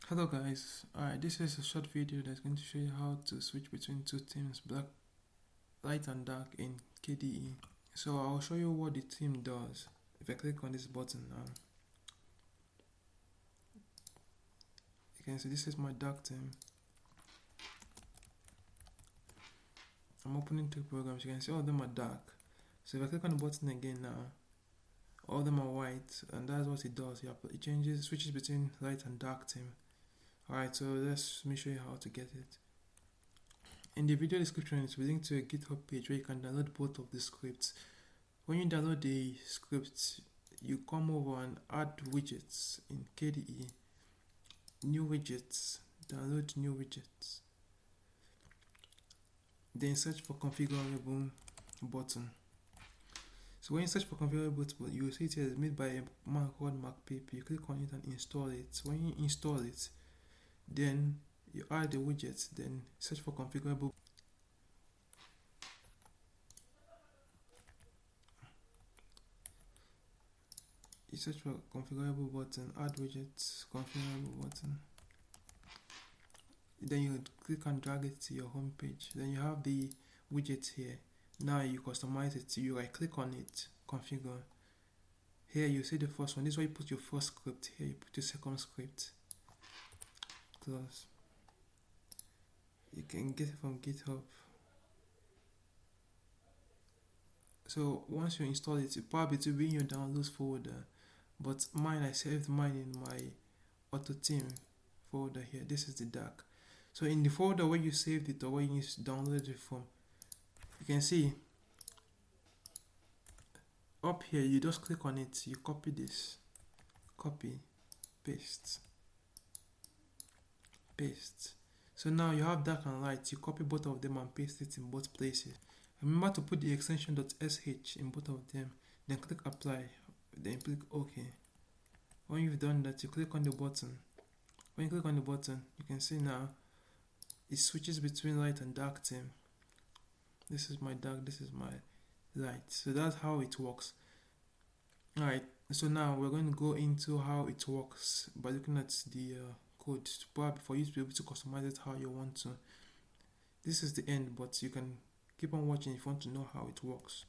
Hello guys, alright, this is a short video that's going to show you how to switch between two themes, black, light and dark in KDE. So I'll show you what the theme does. If I click on this button now, you can see this is my dark theme. I'm opening two programs, you can see all of them are dark. So if I click on the button again now, all of them are white, and that's what it does. It switches between light and dark theme. Alright, so let me show you how to get it. In the video description, it's linked to a GitHub page where you can download both of the scripts. When you download the scripts, you come over and add widgets in KDE. New widgets, download new widgets. Then search for configurable button. So when you search for configurable button, you will see it is made by a man called MacPaper. You click on it and install it. When you install it, then you add the widgets, then search for configurable. You search for configurable button, add widgets, configurable button. Then you click and drag it to your home page. Then you have the widgets here. Now you customize it. You right click on it, configure. Here you see the first one. This is where you put your first script. Here you put your second script. Close. You can get it from GitHub. So once you install it, it probably will be in your downloads folder. But mine, I saved mine in my auto theme folder here. This is the dark. So in the folder where you saved it or where you downloaded it from, you can see up here, you just click on it, you copy this, copy, paste. So now you have dark and light. You copy both of them and paste it in both places. Remember to put the extension .sh in both of them, then click apply, then click OK. When you've done that, you click on the button. When you click on the button, you can see now it switches between light and dark theme. This is my dark, this is my light. So that's how it works. Alright, so now we're going to go into how it works by looking at the code, probably for you to be able to customize it how you want to. This is the end, but you can keep on watching if you want to know how it works.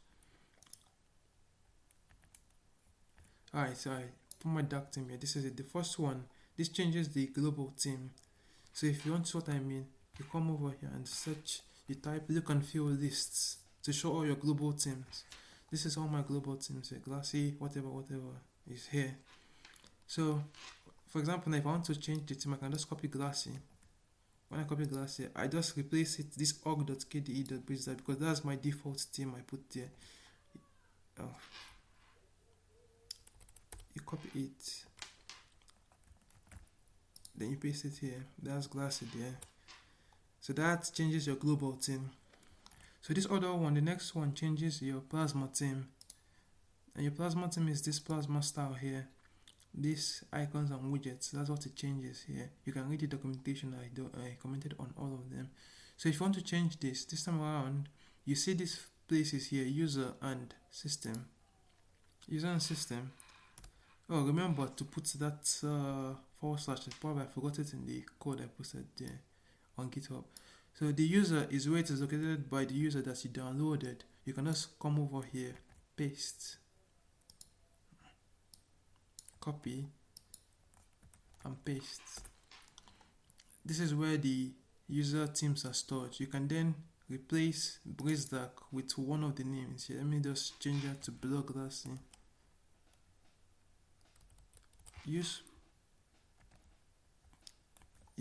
Alright, so I put my dark theme here. This is it. The first one, this changes the global theme. So if you want to see what I mean, you come over here and search, you type look and feel lists to show all your global themes. This is all my global themes here. Glassy, whatever is here. So for example, now if I want to change the theme, I can just copy Glassy. When I copy Glassy, I just replace it, this org.kde.bridge, because that's my default theme I put there. You copy it, then you paste it here. That's Glassy there. So that changes your global theme. So this other one, the next one, changes your plasma theme. And your plasma theme is this plasma style here. These icons and widgets, that's what it changes here. You can read the documentation I commented on all of them. So if you want to change this time around, you see these places here, user and system. User and system. Oh, remember to put that /. Probably I forgot it in the code I posted there on GitHub. So the user is where it is located by the user that you downloaded. You can just come over here, paste, copy, and paste. This is where the user themes are stored. You can then replace BraceDark with one of the names here. Let me just change that to Blog Glassy. You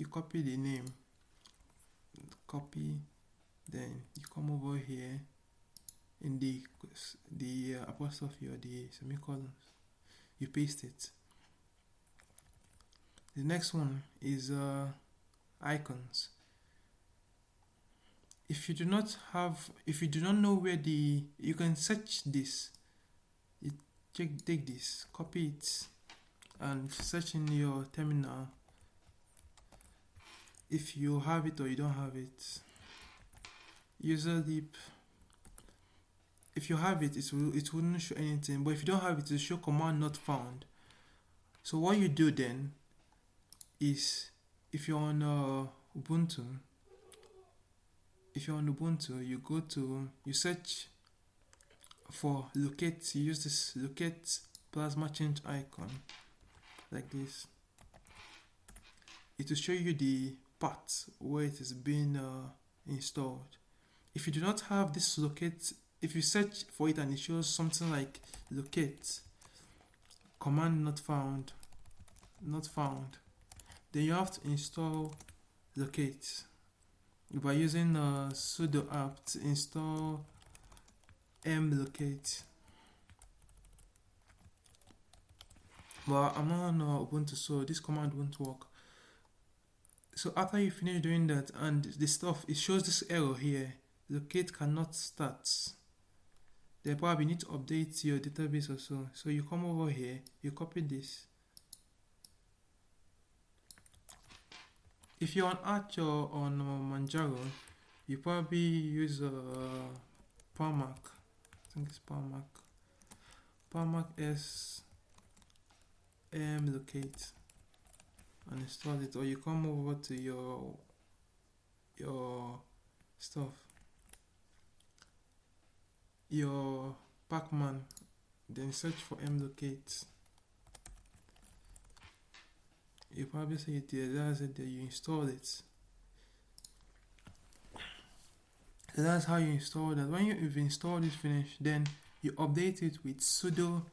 copy the name, copy, then you come over here in the apostrophe or the semicolons, you paste it. The next one is icons. If you do not know where you can search this. Take this, copy it, and search in your terminal if you have it or you don't have it. User lib. If you have it, it wouldn't show anything, but if you don't have it, it will show command not found. So what you do then is if you're on Ubuntu, you go to, you search for locate, you use this locate plasma change icon like this. It will show you the path where it is being installed. If you do not have this locate, if you search for it and it shows something like locate command not found, then you have to install locate by using sudo apt install mlocate. But I'm not on Ubuntu, so this command won't work. So after you finish doing that and the stuff, it shows this error here, locate cannot start. Then probably need to update your database or so. So you come over here, you copy this. If you're on Arch or on Manjaro, you probably use Parmac. I think it's Parmac. Parmac S mlocate and install it, or you come over to your stuff, your Pacman, then search for mlocate. You probably see it there, that's it there, you install it. So that's how you install that. When you've installed it finished, then you update it with sudo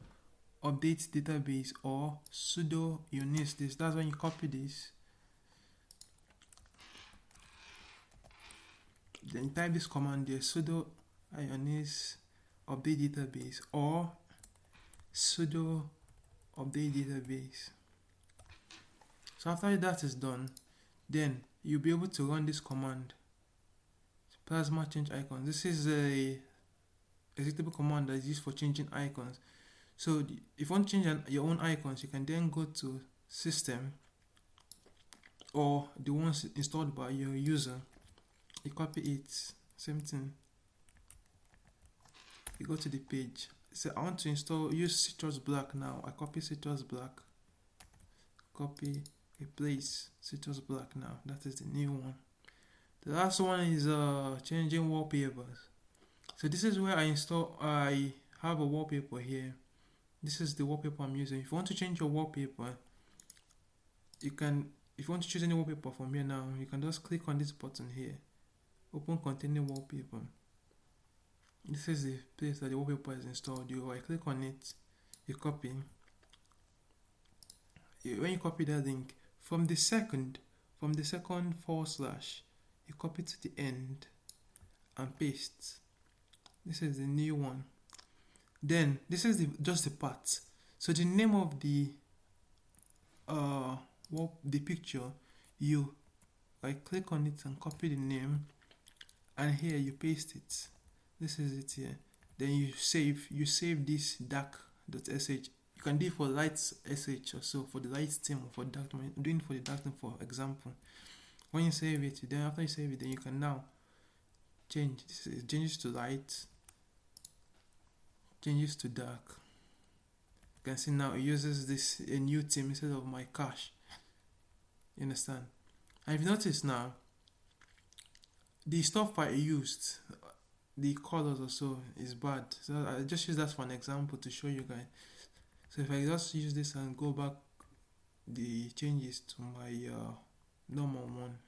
update database or sudo unis this. That's when you copy this, then type this command there, sudo unis update database or sudo update database. So after that is done, then you'll be able to run this command, plasma change icons. This is a executable command that is used for changing icons. So if you want to change your own icons, you can then go to system or the ones installed by your user. You copy it, same thing. You go to the page. So I want to use Citrus Black now. I copy Citrus Black, copy, replace Citrus Black now. That is the new one. The last one is changing wallpapers. So this is where I have a wallpaper here. This is the wallpaper I'm using. If you want to change your wallpaper, you can, if you want to choose any wallpaper from here now, you can just click on this button here, open containing wallpaper. This is the place that the wallpaper is installed. You right click on it, you copy. When you copy that link, from the second / you copy to the end and paste. This is the new one. Then this is just the part. So the name of the picture, you right click on it and copy the name, and here you paste it. This is it here. Then you save this dark.sh. You can do it for light sh or so, for the light theme or for dark. I'm doing it for the dark theme for example. When you save it, then after you save it, then you can now change. This is changes to light, changes to dark. You can see now it uses this a new theme instead of my cache. You understand? And if you notice now, the stuff I used, the colors or so, is bad. So I just use that for an example to show you guys. So if I just use this and go back the changes to my normal one,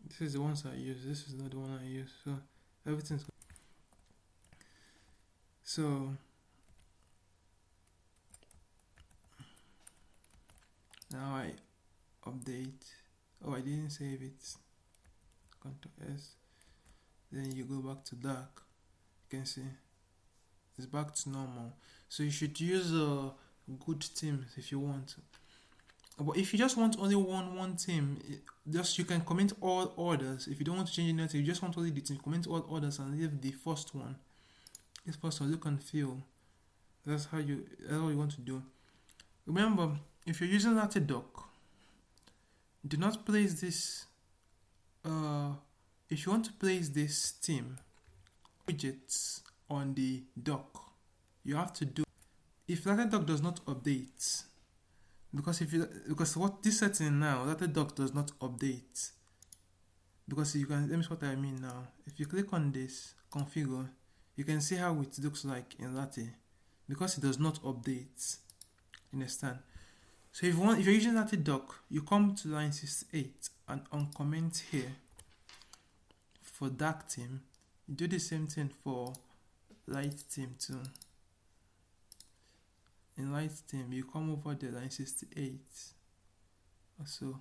this is the ones I use, this is not the one I use, so everything's good. So now I update. Oh, I didn't save it. Ctrl S. Then you go back to dark. You can see it's back to normal. So you should use good themes if you want. But if you just want only one theme, just you can comment all orders. If you don't want to change anything, you just want only the theme, comment all orders and leave the first one. This first one, look and feel. That's how you want to do. Remember, if you're using Lattidoc, do not place this. If you want to place this theme widgets on the dock, you have to do if Datadog does not update, because what this setting now, Datadog does not update. Because you can, let me see what I mean now. If you click on this configure, you can see how it looks like in Latte, because it does not update. Understand? So if you're using Datadog, you come to line 68 and on comment here for dark theme. You do the same thing for light theme too. In light theme, you come over the line 68 or so,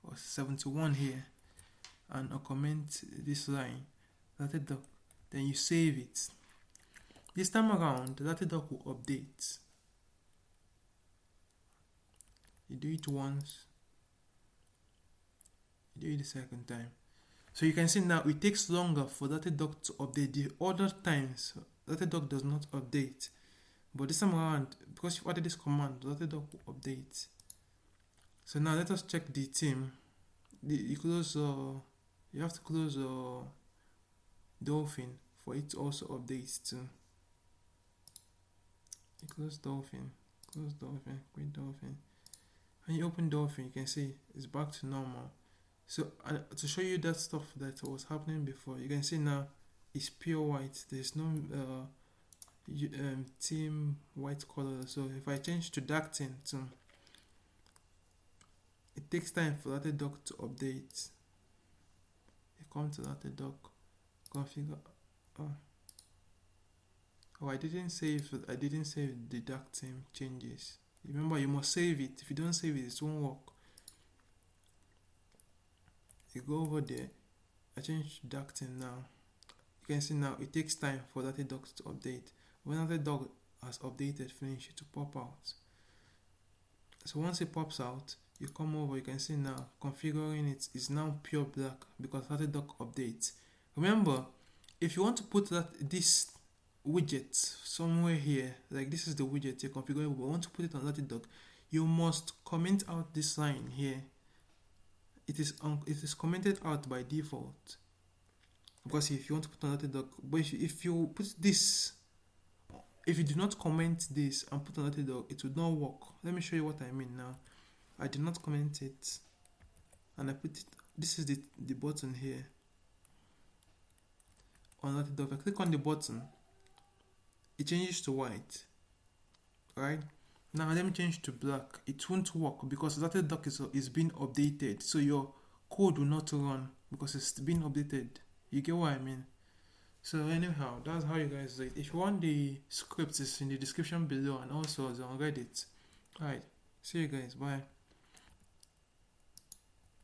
or 71 here, and comment this line Datadog. Then you save it. This time around, Datadog will update. You do it once, you do it the second time. So you can see now it takes longer for Datadog to update. The other times Datadog does not update, but this time around, because you added this command, Datadog will update. So now let us check the theme. You have to close Dolphin for it to also update too. You close Dolphin, quit Dolphin. When you open Dolphin, you can see it's back to normal. So to show you that stuff that was happening before, you can see now it's pure white. There's no theme white color. So if I change to dark theme too, it takes time for Datadog to update. You come to Datadog, configure. Oh, I didn't save the dark theme changes. Remember, you must save it. If you don't save it, it won't work. You go over there, I change dark theme now. You can see now it takes time for Datadog to update. When Datadog has updated, finish it to pop out. So once it pops out, you come over, you can see now configuring it is now pure black because Datadog updates. Remember, if you want to put this widget somewhere here, like this is the widget you're configuring, but want to put it on Datadog, you must comment out this line here. It is commented out by default, because if you want to put on Datadog, but if you put this, if you do not comment this and put on Datadog, it would not work. Let me show you what I mean now. I did not comment it, and I put it. This is the button here on Datadog. I click on the button, it changes to white. Right? Now let me change to black. It won't work because Datadog is being updated, so your code will not run because it's been updated. You get what I mean? So anyhow, that's how you guys do it. If you want the scripts, it's in the description below, and also it's on Reddit. Alright, see you guys, bye.